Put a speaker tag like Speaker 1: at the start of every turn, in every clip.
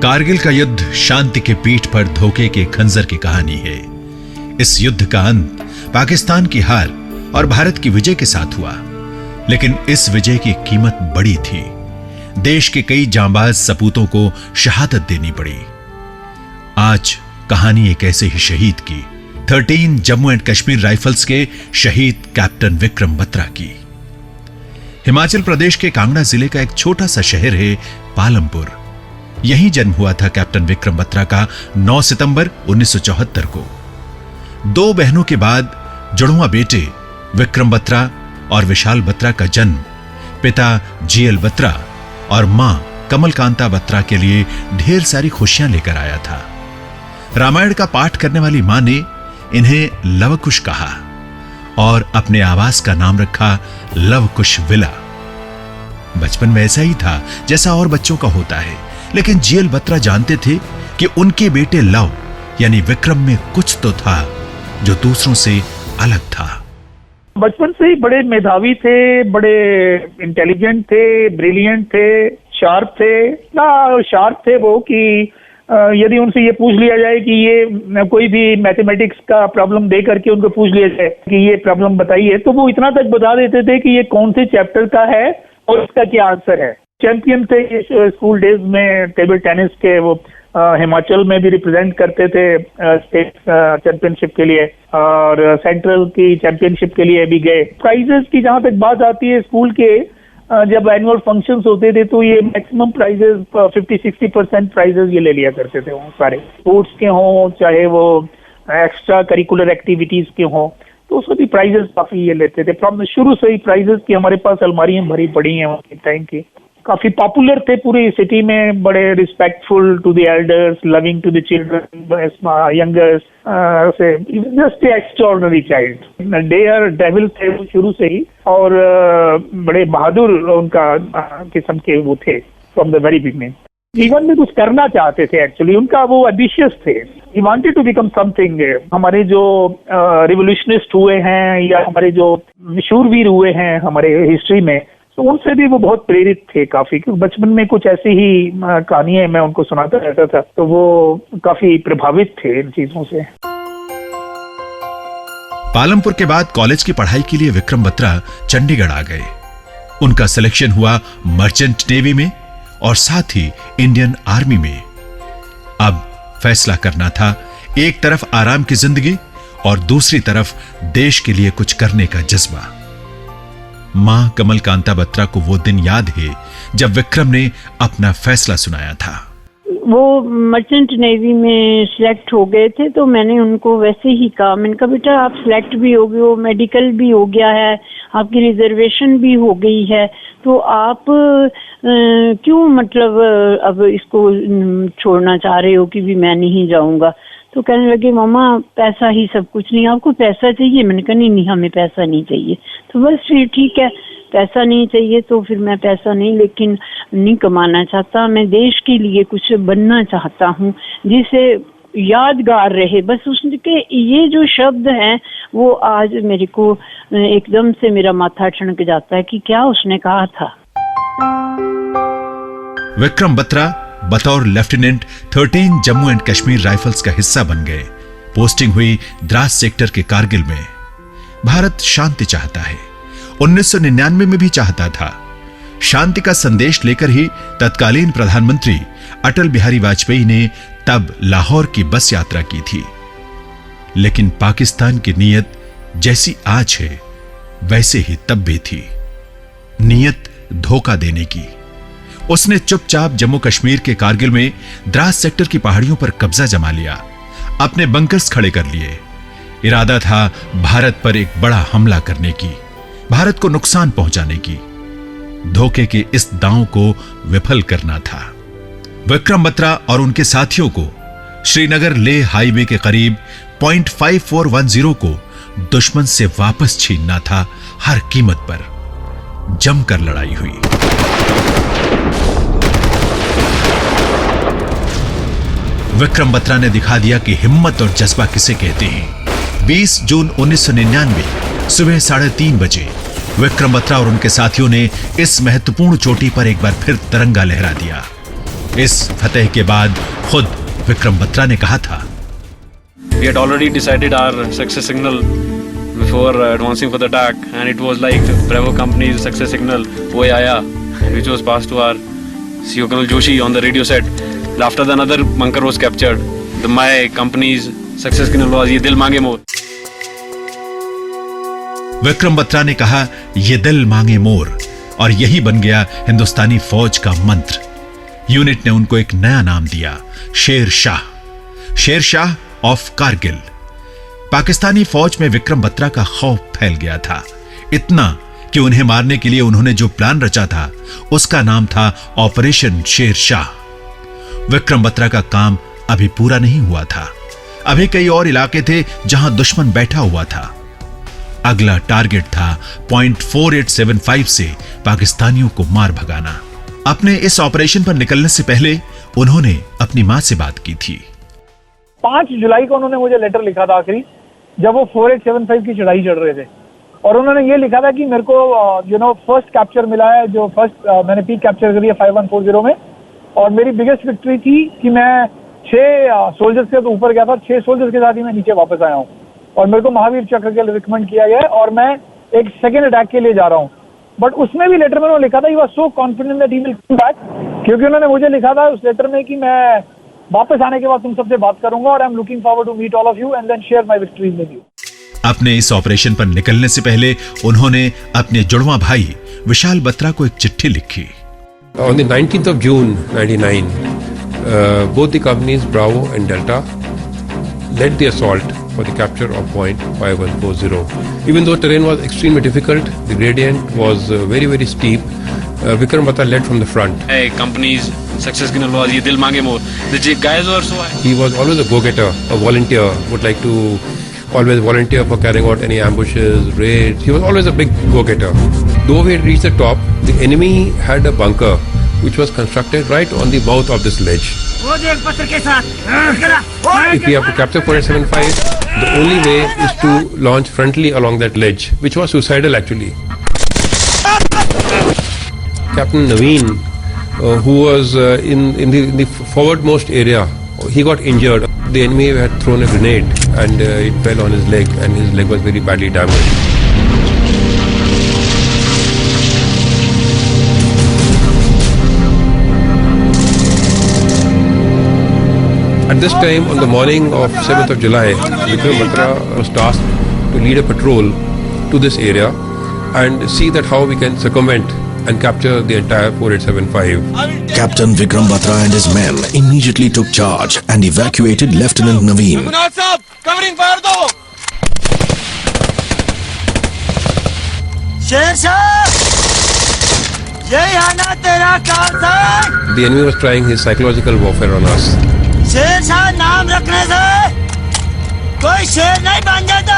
Speaker 1: कारगिल का युद्ध शांति के पीठ पर धोखे के खंजर की कहानी है। इस युद्ध का अंत पाकिस्तान की हार और भारत की विजय के साथ हुआ, लेकिन इस विजय की कीमत बड़ी थी। देश के कई जांबाज सपूतों को शहादत देनी पड़ी। आज कहानी एक ऐसे ही शहीद की, 13 जम्मू एंड कश्मीर राइफल्स के शहीद कैप्टन विक्रम बत्रा की। हिमाचल प्रदेश के कांगड़ा जिले का एक छोटा सा शहर है पालमपुर। यहीं जन्म हुआ था कैप्टन विक्रम बत्रा का 9 सितंबर 1974 को। 2 बहनों के बाद जुड़वा बेटे विक्रम बत्रा और विशाल बत्रा का जन्म पिता जीएल बत्रा और मां कमलकांता बत्रा के लिए ढेर सारी खुशियां लेकर आया था। रामायण का पाठ करने वाली मां ने इन्हें लवकुश कहा और अपने आवास का नाम रखा लवकुश विला। बचपन में ऐसा ही था जैसा और बच्चों का होता है, लेकिन जीएल बत्रा जानते थे कि उनके बेटे लव यानी विक्रम में कुछ तो था जो दूसरों से अलग था।
Speaker 2: बचपन से ही बड़े मेधावी थे, बड़े इंटेलिजेंट थे, ब्रिलियंट थे, शार्प थे। ना शार्प थे वो कि यदि उनसे ये पूछ लिया जाए कि ये कोई भी मैथमेटिक्स का प्रॉब्लम दे करके उनको पूछ लिया जाए कि ये प्रॉब्लम बताइए, तो वो इतना तक बता देते थे कि ये कौन से चैप्टर का है और इसका क्या आंसर है। चैंपियन थे स्कूल डेज में टेबल टेनिस के। वो हिमाचल में भी रिप्रेजेंट करते थे स्टेट चैंपियनशिप के लिए और सेंट्रल की चैंपियनशिप के लिए भी गए। प्राइजेस की जहां तक बात आती है, स्कूल के जब एनुअल फंक्शंस होते थे तो ये मैक्सिमम प्राइजेस 50-60% प्राइजेस ये ले लिया करते थे। वो सारे स्पोर्ट्स के हों चाहे वो एक्स्ट्रा करिकुलर एक्टिविटीज के हों, तो उसको भी प्राइजेस काफी ये लेते थे। शुरू से ही प्राइजेस की हमारे पास अलमारियां भरी पड़ी हैं उनके टाइम की। काफी पॉपुलर थे पूरी सिटी में, बड़े respectful to the elders, loving to the children, youngers, just extraordinary child. Daredevil थे वो शुरू से ही और बड़े बहादुर उनका किस्म के वो थे फ्रॉम द वेरी बिगनिंग। जीवन में कुछ करना चाहते थे एक्चुअली, उनका वो एम्बिशियस थे। He wanted to become something. हमारे जो रिवोल्यूशनिस्ट हुए हैं या हमारे जो शूरवीर हुए हैं हमारे हिस्ट्री में, तो उनसे भी वो बहुत प्रेरित थे काफी, क्योंकि बचपन में कुछ ऐसी ही कहानियां मैं उनको सुनाता रहता था, तो वो काफी प्रभावित थे इन चीजों से।
Speaker 1: पालमपुर के बाद कॉलेज की पढ़ाई के लिए विक्रम बत्रा चंडीगढ़ आ गए। उनका सिलेक्शन हुआ मर्चेंट नेवी में और साथ ही इंडियन आर्मी में। अब फैसला करना था, एक तरफ आराम की जिंदगी और दूसरी तरफ देश के लिए कुछ करने का जज्बा। मां कमलकांता बत्रा को वो दिन याद है जब विक्रम ने अपना फैसला सुनाया था।
Speaker 3: वो मर्चेंट नेवी में सिलेक्ट हो गए थे, तो मैंने उनको वैसे ही कहा, मैंने कहा बेटा आप सिलेक्ट भी हो गए हो, मेडिकल भी हो गया है, आपकी रिजर्वेशन भी हो गई है, तो आप क्यों मतलब अब इसको छोड़ना चाह रहे हो कि भी मैं नहीं जाऊंगा। तो कहने लगे मामा पैसा ही सब कुछ नहीं, आपको पैसा चाहिए। मैंने कहा नहीं हमें पैसा नहीं चाहिए। तो बस ठीक है, पैसा नहीं चाहिए तो फिर मैं पैसा नहीं नहीं कमाना चाहता, मैं देश के लिए कुछ बनना चाहता हूँ जिसे यादगार रहे। बस उसके ये जो शब्द हैं वो आज मेरे को एकदम से मेरा माथा ठनक जाता है कि क्या उसने कहा था।
Speaker 1: विक्रम बत्रा बतौर lieutenant 13 Jammu and Kashmir rifles का हिस्सा बन गए। पोस्टिंग हुई द्रास सेक्टर के कारगिल में। भारत शांति चाहता है, 1999 में भी चाहता था। शांति का संदेश लेकर ही तत्कालीन प्रधानमंत्री अटल बिहारी वाजपेयी ने तब लाहौर की बस यात्रा की थी। लेकिन पाकिस्तान की नीयत जैसी आज है वैसे ही तब भी थी, नीयत धोखा देने की। उसने चुपचाप जम्मू कश्मीर के कारगिल में द्रास सेक्टर की पहाड़ियों पर कब्जा जमा लिया, अपने बंकर्स खड़े कर लिए। इरादा था भारत पर एक बड़ा हमला करने की, भारत को नुकसान पहुंचाने की। धोखे के इस दांव को विफल करना था। विक्रम बत्रा और उनके साथियों को श्रीनगर लेह हाईवे के करीब .5410 को दुश्मन से वापस छीनना था। हर कीमत पर जमकर लड़ाई हुई। विक्रम बत्रा ने दिखा दिया कि हिम्मत और जज्बा किसे कहते हैं। 20 जून 1999 सुबह 3:30 बजे विक्रम बत्रा और उनके साथियों ने इस महत्वपूर्ण चोटी पर एक बार फिर तिरंगा लहरा दिया। इस फतेह के बाद खुद विक्रम बत्रा ने कहा था,
Speaker 4: We had already decided our success signal before advancing for the attack, and it was like Bravo company's success signal "Oi Aaya," which was passed to our CEO Colonel Joshi on the radio set. After the another bunker was captured, my company's success signal was "Ye dil mange more."
Speaker 1: Vikram Batra ने कहा, ये दिल मांगे मोर, और यही बन गया हिंदुस्तानी फौज का मंत्र। यूनिट ने उनको एक नया नाम दिया, शेर शाह। शेर शाह ऑफ कारगिल। पाकिस्तानी फौज में विक्रम बत्रा का खौफ फैल गया था, इतना कि उन्हें मारने के लिए उन्होंने जो प्लान रचा था उसका नाम था ऑपरेशन शेर शाह। विक्रम बत्रा का काम अभी पूरा नहीं हुआ था, अभी कई और इलाके थे जहां दुश्मन बैठा हुआ था। अगला टारगेट था पॉइंट 4875 से पाकिस्तानियों को मार भगाना। अपने इस ऑपरेशन पर निकलने से पहले उन्होंने अपनी मां से बात की थी।
Speaker 2: 5 जुलाई को उन्होंने मुझे लेटर लिखा था आखिरी, जब वो 4875 की चढ़ाई चढ़ रहे थे, और उन्होंने ये लिखा था कि मेरे को फर्स्ट कैप्चर मिला है, जो फर्स्ट मैंने पीक कैप्चर करी है 5140 में, और मेरी बिगेस्ट विक्ट्री थी कि मैं 6 सोल्जर्स के तो ऊपर गया था, 6 सोल्जर्स के साथ ही मैं नीचे वापस आया हूँ, और मेरे को महावीर चक्र के लिए रिकमेंड किया गया है, और मैं एक सेकेंड अटैक के लिए जा रहा हूँ। बट उसमें भी लेटर में उन्होंने लिखा था he was so confident that he will come back, क्योंकि उन्होंने मुझे लिखा था उस लेटर में कि मैं वापस आने के बाद तुम सबसे बात करूंगा, और I am looking forward to meet all of you and then share my victories with you.
Speaker 1: अपने इस ऑपरेशन पर निकलने से पहले उन्होंने अपने जुड़वा भाई विशाल बत्रा को एक चिट्ठी लिखी।
Speaker 5: On the 19th of June 99, both the companies Bravo and Delta led the assault for the capture of point 5140. Even though terrain was extremely difficult, the gradient was very, very steep. Vikram Batra led from the front.
Speaker 4: Hey, company's success signal was "Ye dil mange more." The guys were so high.
Speaker 5: He was always a go-getter, a volunteer, would like to always volunteer for carrying out any ambushes, raids. He was always a big go-getter. Though we had reached the top, the enemy had a bunker which was constructed right on the mouth of this ledge. If we have to capture 4875, the only way is to launch frontally along that ledge, which was suicidal actually. Captain Naveen, who was in the forwardmost area, he got injured. The enemy had thrown a grenade and it fell on his leg, and his leg was very badly damaged. At this time, on the morning of 7th of July, Vikram Batra was tasked to lead a patrol to this area and see that how we can circumvent and capture the entire 4875.
Speaker 6: Captain Vikram Batra and his men immediately took charge and evacuated Lieutenant Naveen.
Speaker 7: Covering fire do! Shershah! Yahi aana tera kaam tha!
Speaker 5: The enemy was trying his psychological warfare on us.
Speaker 7: Sher Shah नाम रखने से कोई शेर नहीं बन जाता।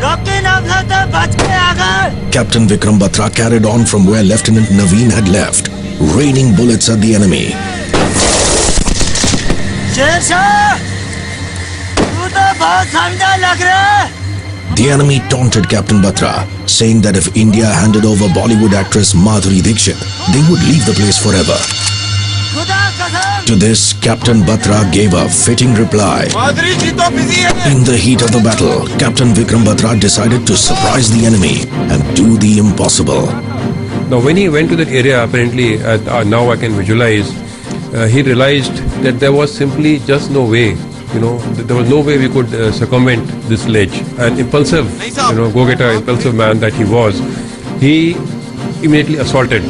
Speaker 7: Rocky नाम से बच के आ गए।
Speaker 6: Captain Vikram Batra carried on from where Lieutenant Naveen had left, raining bullets at the enemy.
Speaker 7: Sher Shah, तू तो बहुत समझा लग रहा है।
Speaker 6: The enemy taunted Captain Batra, saying that if India handed over Bollywood actress Madhuri Dixit, they would leave the place forever. To this, Captain Batra gave a fitting reply. In the heat of the battle, Captain Vikram Batra decided to surprise the enemy and do the impossible.
Speaker 5: Now, when he went to that area, apparently, now I can visualize, he realized that there was simply just no way. There was no way we could circumvent this ledge. An impulsive, go-getter, impulsive man that he was, he immediately assaulted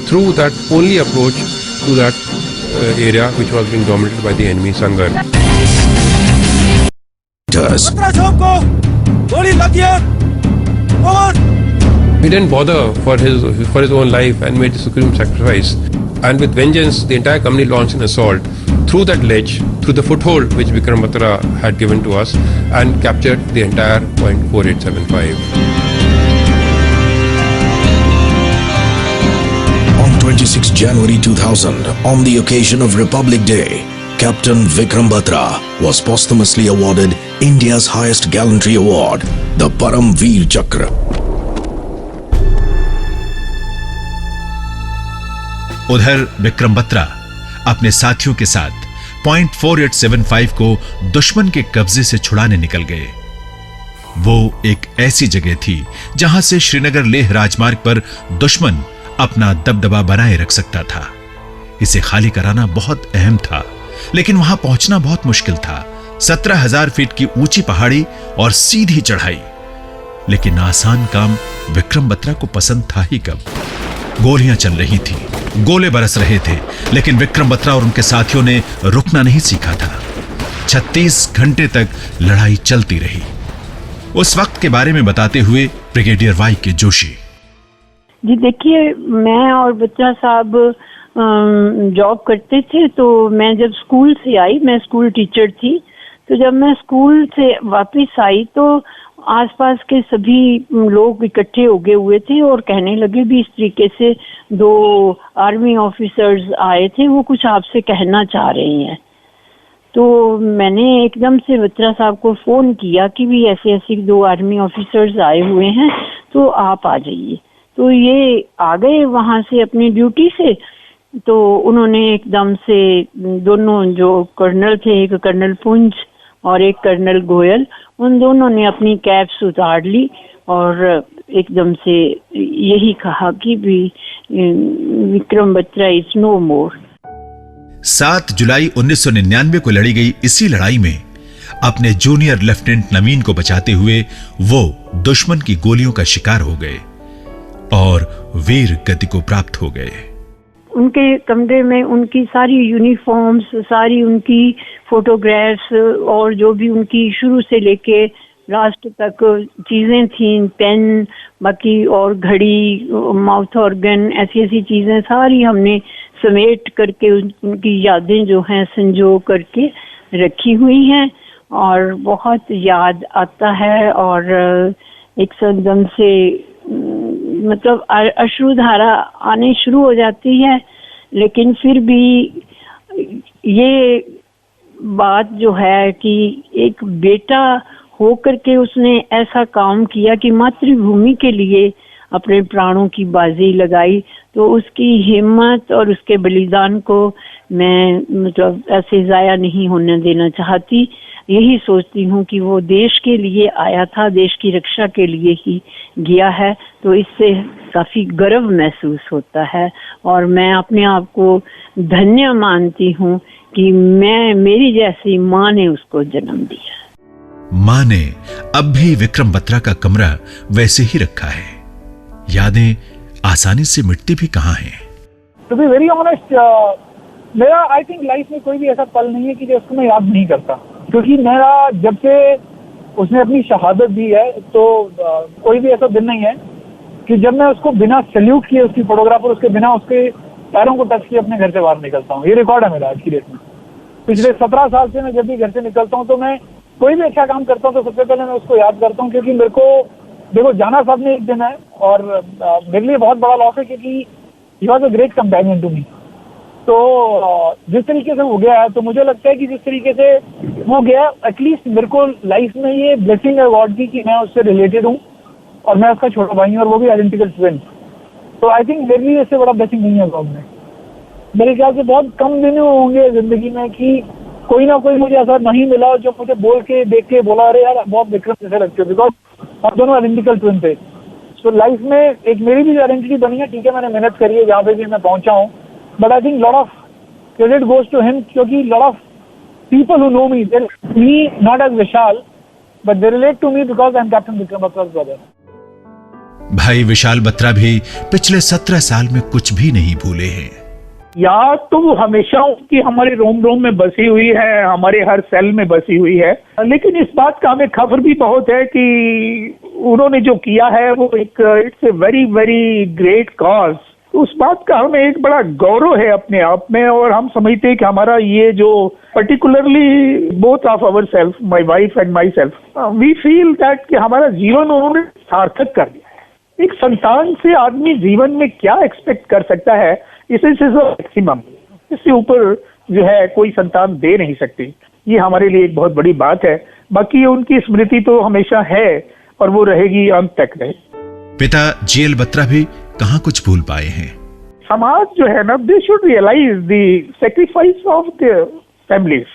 Speaker 5: through that only approach to that area which was being dominated by the enemy Sangar. He didn't bother for his own life and made the supreme sacrifice. And with vengeance, the entire company launched an assault through that ledge, through the foothold which Vikram Batra had given to us, and captured the entire point 4875.
Speaker 6: On 26 January 2000, on the occasion of Republic Day, Captain Vikram Batra was posthumously awarded India's highest gallantry award, the Param Veer Chakra.
Speaker 1: उधर विक्रम बत्रा अपने साथियों के साथ point 4875 को दुश्मन के कब्जे से छुड़ाने निकल गए। वो एक ऐसी जगह थी जहां से श्रीनगर लेह राजमार्ग पर दुश्मन अपना दबदबा बनाए रख सकता था। इसे खाली कराना बहुत अहम था, लेकिन वहां पहुंचना बहुत मुश्किल था। 17,000 फीट की ऊंची पहाड़ी और सीधी चढ़ाई, लेकिन आसान काम विक्रम बत्रा को पसंद था ही कब। गोलियां चल रही थी, गोले बरस रहे थे, लेकिन विक्रम बत्रा और उनके साथियों ने रुकना नहीं सीखा था। 36 घंटे तक लड़ाई चलती रही। उस वक्त के बारे में बताते हुए ब्रिगेडियर वाई के जोशी।
Speaker 3: जी देखिए, मैं और बत्रा साहब जॉब करते थे, तो मैं जब स्कूल से आई, मैं स्कूल टीचर थी, तो जब मैं स्कूल से वापस आई तो आसपास के सभी लोग इकट्ठे हो गए हुए थे और कहने लगे भी इस तरीके से 2 आर्मी ऑफिसर्स आए थे, वो कुछ आपसे कहना चाह रहे हैं। तो मैंने एकदम से बत्रा साहब को फोन किया कि भी ऐसे ऐसे 2 आर्मी ऑफिसर्स आए हुए हैं, तो आप आ जाइए। तो ये आ गए वहां से अपनी ड्यूटी से। तो उन्होंने एकदम से दोनों जो कर्नल थे, एक कर्नल पुंज और एक कर्नल गोयल, उन दोनों ने अपनी कैप्स उतार ली और एकदम से यही कहा कि भी विक्रम बत्रा इज नो मोर।
Speaker 1: 7 जुलाई 1999 को लड़ी गई इसी लड़ाई में अपने जूनियर लेफ्टिनेंट नवीन को बचाते हुए वो दुश्मन की गोलियों का शिकार हो गए और वीर गति को प्राप्त हो गए।
Speaker 3: उनके कमरे में उनकी सारी यूनिफॉर्म्स, सारी उनकी फोटोग्राफ्स और जो भी उनकी शुरू से लेके लास्ट तक चीजें थीं, पेन, बाकी और घड़ी, माउथ ऑर्गन, ऐसी ऐसी चीजें सारी हमने समेट करके उनकी यादें जो हैं संजो करके रखी हुई हैं और बहुत याद आता है। और एक एकदम से मतलब अश्रुधारा आने शुरू हो जाती है, लेकिन फिर भी ये बात जो है कि एक बेटा होकर के उसने ऐसा काम किया कि मातृभूमि के लिए अपने प्राणों की बाजी लगाई, तो उसकी हिम्मत और उसके बलिदान को मैं मतलब ऐसे जाया नहीं होने देना चाहती। यही सोचती हूँ कि वो देश के लिए आया था, देश की रक्षा के लिए ही गया है, तो इससे काफी गर्व महसूस होता है और मैं अपने आप को धन्य मानती हूँ कि मेरी जैसी माँ ने उसको जन्म दिया।
Speaker 1: माँ ने अब भी विक्रम बत्रा का कमरा वैसे ही रखा है। यादें आसानी से मिटती भी कहाँ हैं।
Speaker 2: टू बी वेरी ऑनेस्ट, मेरा आई थिंक लाइफ में कोई भी ऐसा पल नहीं है कि जिसको मैं याद नहीं करता, क्योंकि मेरा जब से उसने अपनी शहादत दी है तो कोई भी ऐसा दिन नहीं है कि जब मैं उसको बिना सैल्यूट किए, उसकी फोटोग्राफ और उसके बिना उसके पैरों को टच किए अपने घर से बाहर निकलता हूँ। ये रिकॉर्ड है मेरा आज की डेट में। पिछले 17 साल से मैं जब भी घर से निकलता हूँ तो मैं कोई भी अच्छा काम करता हूँ तो सबसे पहले मैं उसको याद करता हूँ, क्योंकि मेरे को देखो जाना साहब ने एक दिन है और मेरे लिए बहुत बड़ा लॉस है, क्योंकि he was a great companion to me. तो जिस तरीके से वो गया है तो मुझे लगता है कि जिस तरीके से वो गया, एटलीस्ट मेरे को लाइफ में ये ब्लेसिंग है गॉड की कि मैं उससे रिलेटेड हूँ और मैं उसका छोटा भाई हूँ और वो भी आइडेंटिकल ट्विन। तो आई थिंक मेरे लिए इससे बड़ा ब्लेसिंग नहीं है गॉड में। मेरे ख्याल से बहुत कम दिन होंगे जिंदगी में कि कोई ना कोई मुझे ऐसा नहीं मिला जो मुझे बोल के देख के बोला अरे यार बहुत विक्रम जैसे लगते हो, बिकॉज हम दोनों आइडेंटिकल ट्विन थे। तो लाइफ में एक मेरी भी आइडेंटिटी बनी है, ठीक है, मैंने मेहनत करी है जहाँ पे भी मैं पहुंचा हूँ, but I think lot of credit goes to him, क्योंकि lot of people who know me, me not as Vishal but they relate to me because I am captain Vikram Batra's brother.
Speaker 1: भाई विशाल बत्रा भी पिछले 17 साल में कुछ भी नहीं भूले हैं।
Speaker 2: याद तो वो हमेशा उसकी हमारे रोम रोम में बसी हुई है, हमारे हर सेल में बसी हुई है, लेकिन इस बात का हमें खबर भी बहुत है कि उन्होंने जो किया है वो एक it's a very very great cause. उस बात का हमें एक बड़ा गौरव है अपने आप में, और हम समझते हैं कि हमारा ये जो particularly both of our self, my wife and my self, we feel that कि हमारा जीवन उन्होंने सार्थक कर दिया है। एक संतान से आदमी जीवन में क्या एक्सपेक्ट कर सकता है, इसे मैक्सिमम, इससे ऊपर जो है कोई संतान दे नहीं सकती। ये हमारे लिए एक बहुत बड़ी बात है। बाकी उनकी स्मृति तो हमेशा है और वो रहेगी अंत तक रहे।
Speaker 1: पिता जीएल बत्रा भी कहाँ कुछ भूल पाए हैं।
Speaker 2: समाज जो है ना, they should realise the sacrifice of the families,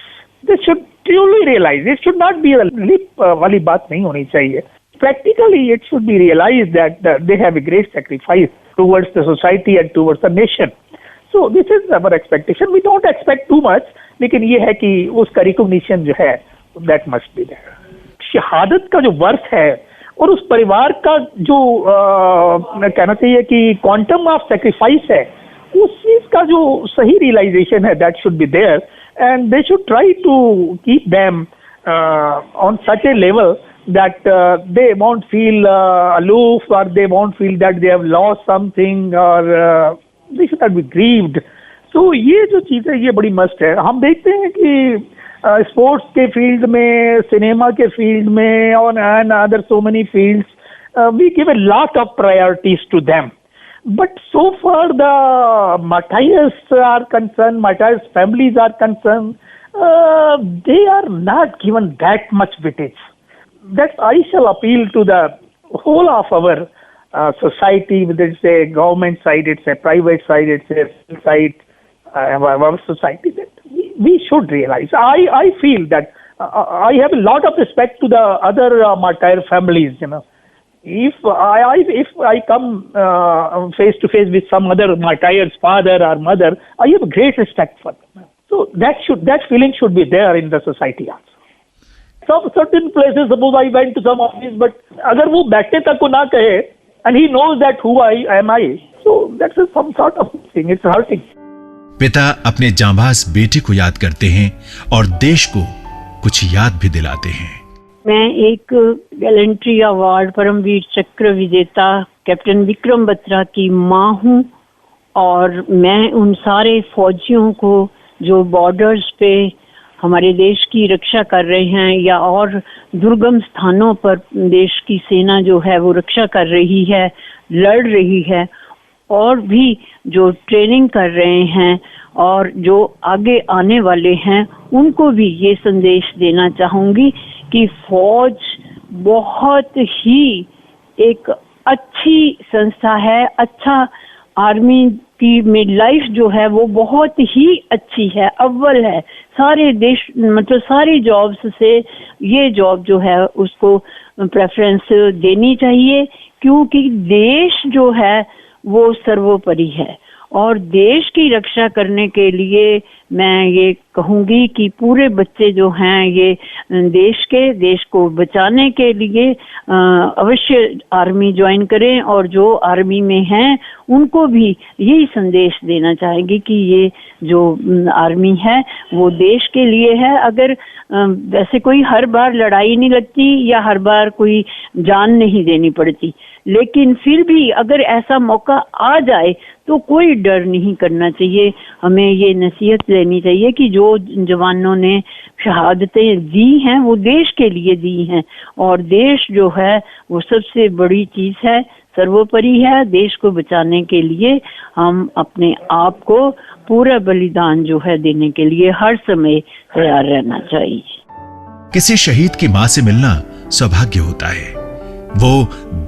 Speaker 2: they should truly realise, it should not be lip वाली बात नहीं होनी चाहिए. Practically, it should be realized that they have a great sacrifice towards the society and towards the nation. So this is our expectation. We don't expect too much, लेकिन ये है कि उसका recognition जो है that must be there. शहादत का जो वर्थ है और उस परिवार का जो कहना चाहिए कि quantum of sacrifice है, उस चीज का जो सही realization है, that should be there, and they should try to keep them on such a level that they won't feel aloof, or they won't feel that they have lost something, or they should not be grieved. So ये जो चीज़ है ये बड़ी must है. हम देखते हैं कि स्पोर्ट्स के फील्ड में, सिनेमा के फील्ड में, और and other so many fields, we give a lot of priorities to them. But so far the martyrs are concerned, martyrs families are concerned, they are not given that much weightage. That I shall appeal to the whole of our society, whether it's a government side, it's a private side, it's a side, our society, that we should realize. I feel that I have a lot of respect to the other martyr families, you know. If I come face to face with some other martyr's father or mother, I have a great respect for them. So that feeling should be there in the society also. Some certain places, suppose I went to some office, but अगर वो बैठने तक को ना कहे, and he knows that who I am, so that's some sort of thing. It's hurting.
Speaker 1: पिता अपने जांबाज बेटे को याद करते हैं और देश को कुछ याद भी दिलाते हैं.
Speaker 3: मैं एक गैलेंट्री अवार्ड परमवीर चक्र विजेता कैप्टन विक्रम बत्रा की माँ हूँ, और मैं उन सारे फौजियों को जो बॉर्डर्स पे हमारे देश की रक्षा कर रहे हैं, या और दुर्गम स्थानों पर देश की सेना जो है वो रक्षा कर रही है, लड़ रही है, और भी जो ट्रेनिंग कर रहे हैं और जो आगे आने वाले हैं, उनको भी ये संदेश देना चाहूँगी कि फौज बहुत ही एक अच्छी संस्था है. अच्छा, आर्मी की में लाइफ जो है वो बहुत ही अच्छी है, अव्वल है. सारे देश, मतलब सारी जॉब्स से ये जॉब जो है उसको प्रेफरेंस देनी चाहिए, क्योंकि देश जो है वो सर्वोपरि है. और देश की रक्षा करने के लिए मैं ये कहूँगी कि पूरे बच्चे जो हैं ये देश को बचाने के लिए अवश्य आर्मी ज्वाइन करें, और जो आर्मी में हैं उनको भी यही संदेश देना चाहेंगे कि ये जो आर्मी है वो देश के लिए है. अगर वैसे कोई हर बार लड़ाई नहीं लगती या हर बार कोई जान नहीं देनी पड़ती, लेकिन फिर भी अगर ऐसा मौका आ जाए तो कोई डर नहीं करना चाहिए. हमें ये नसीहत लेनी चाहिए कि जो जवानों ने शहादतें दी हैं वो देश के लिए दी हैं, और देश जो है वो सबसे बड़ी चीज है, सर्वोपरि है. देश को बचाने के लिए हम अपने आप को पूरा बलिदान जो है देने के लिए हर समय तैयार रहना चाहिए.
Speaker 1: किसी शहीद की मां से मिलना सौभाग्य होता है. वो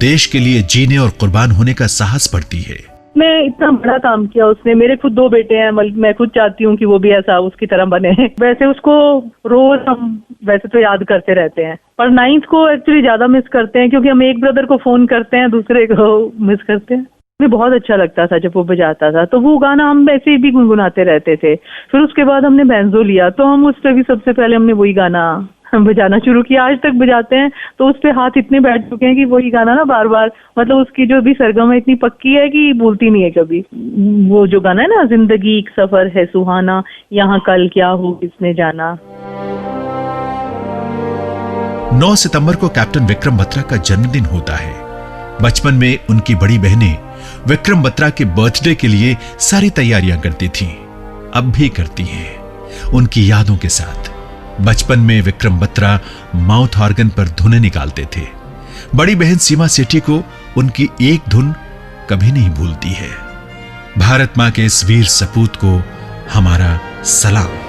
Speaker 1: देश के लिए जीने और कुर्बान होने का साहस पड़ती है.
Speaker 8: मैं इतना बड़ा काम किया उसने. मेरे खुद 2 बेटे हैं, मैं खुद चाहती हूँ कि वो भी ऐसा उसकी तरह बने. वैसे उसको रोज हम वैसे तो याद करते रहते हैं, पर 9th को एक्चुअली ज्यादा मिस करते हैं, क्योंकि हम एक ब्रदर को फोन करते हैं, दूसरे को मिस करते हैं. मुझे बहुत अच्छा लगता था जब वो बजाता था, तो वो गाना हम वैसे भी गुनगुनाते रहते थे. फिर उसके बाद हमने बैंजो लिया, तो हम उस पर भी सबसे पहले हमने वही गाना बजाना शुरू किया. आज तक बजाते हैं तो उस पे हाथ इतने बैठ चुके हैं कि वही गाना ना बार बार, मतलब उसकी जो भी सरगम है इतनी पक्की है कि भूलती नहीं है कभी. वो जो गाना है ना, जिंदगी एक सफर है सुहाना, यहाँ कल क्या हो किसने जाना.
Speaker 1: 9 सितंबर को कैप्टन विक्रम बत्रा का जन्मदिन होता है. बचपन में उनकी बड़ी बहनें विक्रम बत्रा के बर्थडे के लिए सारी तैयारियां करती थीं, अब भी करती हैं, उनकी यादों के साथ. बचपन में विक्रम बत्रा माउथ ऑर्गन पर धुनें निकालते थे. बड़ी बहन सीमा सेठी को उनकी एक धुन कभी नहीं भूलती है. भारत मां के इस वीर सपूत को हमारा सलाम.